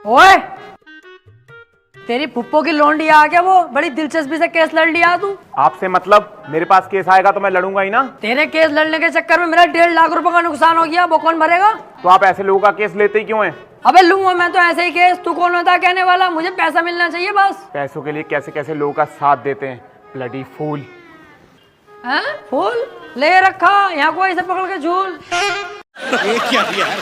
ओए, तेरी फुप्पो की लौंडी आ गया, वो बड़ी दिलचस्पी से केस लड़ लिया तू। आपसे मतलब? मेरे पास केस आएगा तो मैं लड़ूंगा ही ना। तेरे केस लड़ने के चक्कर में मेरा 1.5 लाख रुपए का नुकसान हो गया, वो कौन भरेगा? तो आप ऐसे लोगों का केस लेते ही क्यों हैं? अबे लूंगा मैं तो ऐसे ही केस, तू कौन होता है कहने वाला? मुझे पैसा मिलना चाहिए बस। पैसों के लिए कैसे कैसे लोगों का साथ देते हैं, ब्लडी फूल। हैं? फूल ले रखा यहाँ को ऐसे पकड़ के झूल। क्या यार।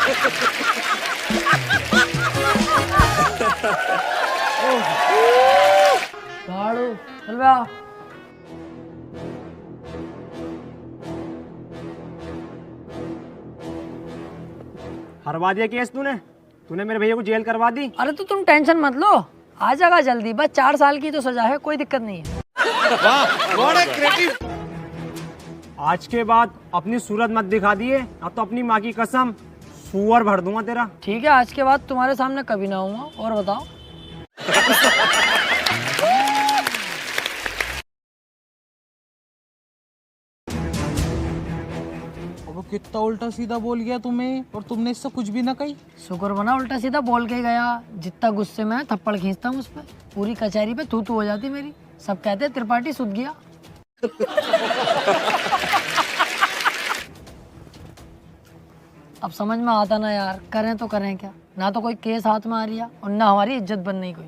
भाड़ू चल बे आ। हरवा दिया केस तूने मेरे भैया को जेल करवा दी। अरे तो तुम टेंशन मत लो, आ जाएगा जल्दी, बस 4 साल की तो सजा है, कोई दिक्कत नहीं है। आज के बाद अपनी सूरत मत दिखा दिए, अब तो अपनी माँ की कसम सुअर भर दूंगा तेरा। ठीक है, आज के बाद तुम्हारे सामने कभी ना आऊंगा। और बताओ। अब कितना उल्टा सीधा बोल गया तुम्हें, और तुमने इससे कुछ भी ना कही। शुक्र बना उल्टा सीधा बोल के गया, जितना गुस्से में थप्पड़ खींचता हूँ उस पर, पूरी कचहरी पे तू हो जाती मेरी। सब कहते त्रिपाठी सुध गया। अब समझ में आता ना यार, करें तो करें क्या? ना तो कोई केस हाथ में आ रही है और ना हमारी इज्जत बन रही कोई।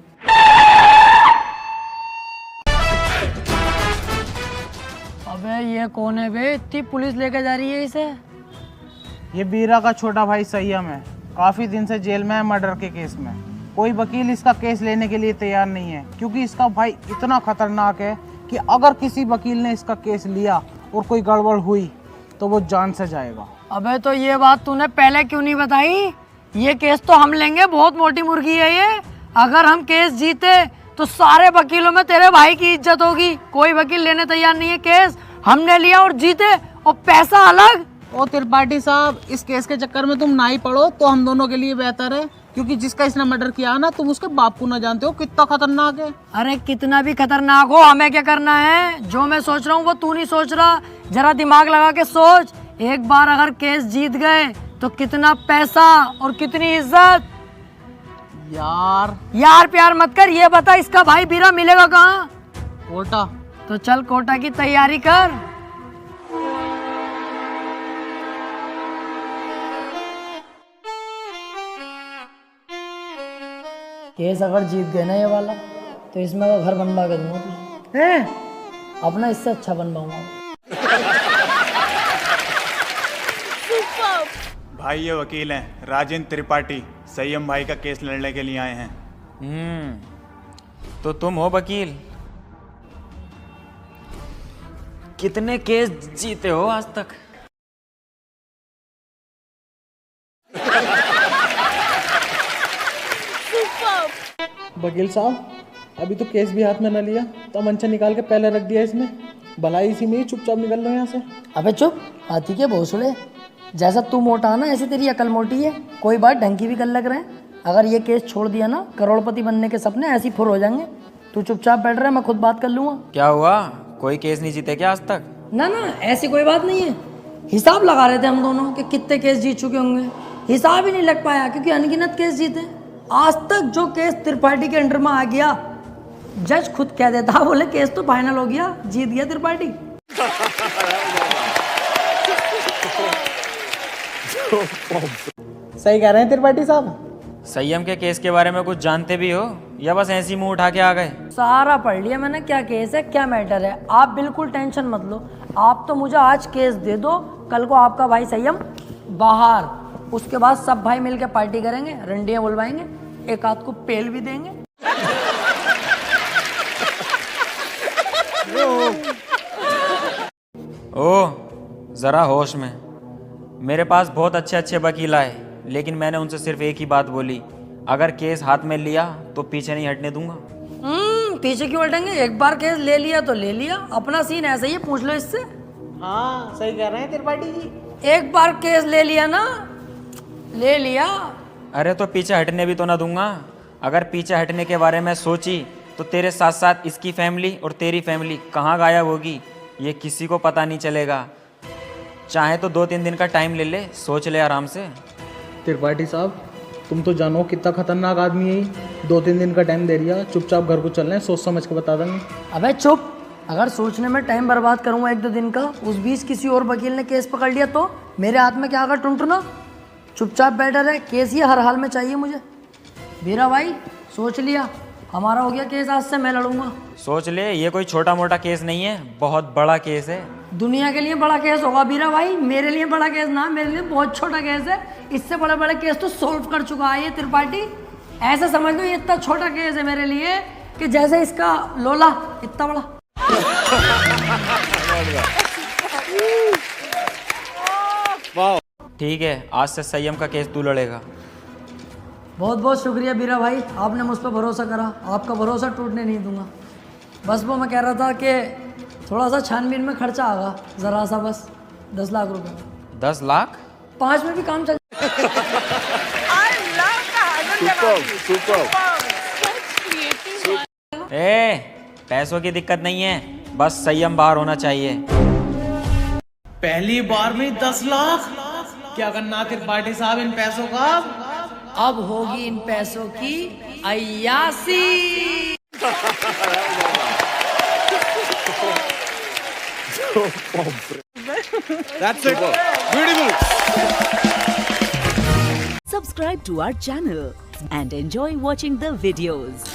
अबे ये कौन है बे, इतनी पुलिस लेके जा रही है इसे? ये बीरा का छोटा भाई संयम है, काफी दिन से जेल में है मर्डर के केस में। कोई वकील इसका केस लेने के लिए तैयार नहीं है, क्योंकि इसका भाई इतना खतरनाक है कि अगर किसी वकील ने इसका केस लिया और कोई गड़बड़ हुई तो वो जान से जाएगा। अबे तो ये बात तूने पहले क्यों नहीं बताई? ये केस तो हम लेंगे, बहुत मोटी मुर्गी है ये। अगर हम केस जीते तो सारे वकीलों में तेरे भाई की इज्जत होगी। कोई वकील लेने तैयार नहीं है केस, हमने लिया और जीते, और पैसा अलग। ओ त्रिपाठी साहब, इस केस के चक्कर में तुम ना ही पड़ो तो हम दोनों के लिए बेहतर है, क्योंकि जिसका इसने मर्डर किया ना, तुम उसके बाप को ना जानते हो कितना खतरनाक है। अरे कितना भी खतरनाक हो, हमें क्या करना है? जो मैं सोच रहा हूँ वो तू नहीं सोच रहा, जरा दिमाग लगा के सोच। एक बार अगर केस जीत गए तो कितना पैसा और कितनी इज्जत। यार प्यार मत कर, ये बता इसका भाई बीरा मिलेगा कहाँ? कोटा। तो चल कोटा की तैयारी कर। केस अगर जीत गए ना ये वाला, तो इसमें का घर बनवा के दूंगा तुझे। हैं? अपना इससे अच्छा बनवाऊंगा। भाई ये वकील हैं राजेंद्र त्रिपाठी, संयम भाई का केस लड़ने के लिए आए हैं। तो तुम हो वकील? कितने केस जीते हो आज तक? वकील साहब, अभी तो केस भी हाथ में न लिया तो मंचा निकाल के पहले रख दिया इसने। भलाई इसी में ही चुपचाप निकल लो यहाँ से। अबे चुप, हाथी के भोसड़े। जैसा तू मोटा है ना, ऐसी तेरी अकल मोटी है। कोई बात ढंग की भी कर लग रहे हैं। अगर ये केस छोड़ दिया ना, करोड़पति बनने के सपने ऐसी फुर हो जाएंगे। तू चुपचाप बैठ रहा है, मैं खुद बात कर लूंगा। क्या हुआ, कोई केस नहीं जीते क्या आज तक? ना ना, ऐसी कोई बात नहीं है। हिसाब लगा रहे थे हम दोनों कि कितने केस जीत चुके होंगे। हिसाब ही नहीं लग पाया, क्योंकि अनगिनत केस जीते। आज तक जो केस त्रिपाठी के अंडर में आ गया, जज खुद कह देता, बोले केस तो फाइनल हो गया, जीत गया त्रिपाठी। सही कह रहे हैं त्रिपाठी साहब। संयम के केस के बारे में कुछ जानते भी हो या बस ऐसी मुंह उठा के आ गए? सारा पढ़ लिया मैंने, क्या केस है क्या मैटर है। आप बिल्कुल टेंशन मत लो, आप तो मुझे आज केस दे दो, कल को आपका भाई संयम बाहर, उसके बाद सब भाई मिलके पार्टी करेंगे, रंडियां बुलवाएंगे, एक आध को पेल भी देंगे। ओ जरा होश में। मेरे पास बहुत अच्छे अच्छे वकील आए, लेकिन मैंने उनसे सिर्फ एक ही बात बोली, अगर केस हाथ में लिया तो पीछे नहीं हटने दूंगा। पीछे क्यों हटेंगे? एक बार केस ले लिया तो ले लिया, अपना सीन ऐसा ही है, पूछ लो इससे। हाँ सही कह रहे हैं त्रिपाठी जी। एक बार केस ले लिया ना, ले लिया। अरे तो पीछे हटने भी तो ना दूंगा। अगर पीछे हटने के बारे में सोची तो तेरे साथ साथ इसकी फैमिली और तेरी फैमिली कहाँ गायब होगी ये किसी को पता नहीं चलेगा। चाहे तो 2-3 दिन का टाइम ले ले, सोच ले आराम से। त्रिपाठी साहब, तुम तो जानो कितना खतरनाक आदमी है ये। 2-3 दिन का टाइम दे दिया, चुपचाप घर को चलना है, सोच समझ के बता देंगे। अबे चुप, अगर सोचने में टाइम बर्बाद करूंगा 1-2 दिन का, उस बीच किसी और वकील ने केस पकड़ लिया तो मेरे हाथ में क्या आकर टुनटुना। चुपचाप बैठा रहे, केस ही हर हाल में चाहिए मुझे। बीरा भाई सोच लिया, हमारा हो गया केस, आज से मैं लड़ूंगा। सोच ले, ये कोई छोटा मोटा केस नहीं है, बहुत बड़ा केस है। दुनिया के लिए बड़ा केस होगा बीरा भाई, मेरे लिए बड़ा केस ना, मेरे लिए बहुत छोटा केस है। इससे बड़े बड़े केस तो सॉल्व कर चुका है ये त्रिपाठी। ऐसे समझ लो ये इतना छोटा केस है मेरे लिए कि जैसे इसका लोला इतना बड़ा। ठीक है, आज से संयम का केस तू लड़ेगा। बहुत बहुत शुक्रिया बीरा भाई, आपने मुझ पर भरोसा करा, आपका भरोसा टूटने नहीं दूंगा। बस वो मैं कह रहा था कि थोड़ा सा छानबीन में खर्चा आगा, ज़रा सा, बस 10 लाख रुपए। 10 लाख? 5 में भी काम चल। ए, पैसों की दिक्कत नहीं है, बस संयम बाहर होना चाहिए। पहली बार में 10 लाख? क्या करना त्रिपाठी साहब इन पैसों का? अब होगी इन पैसों की अय्यासी। That's it. Beautiful. Subscribe to our channel and enjoy watching the videos.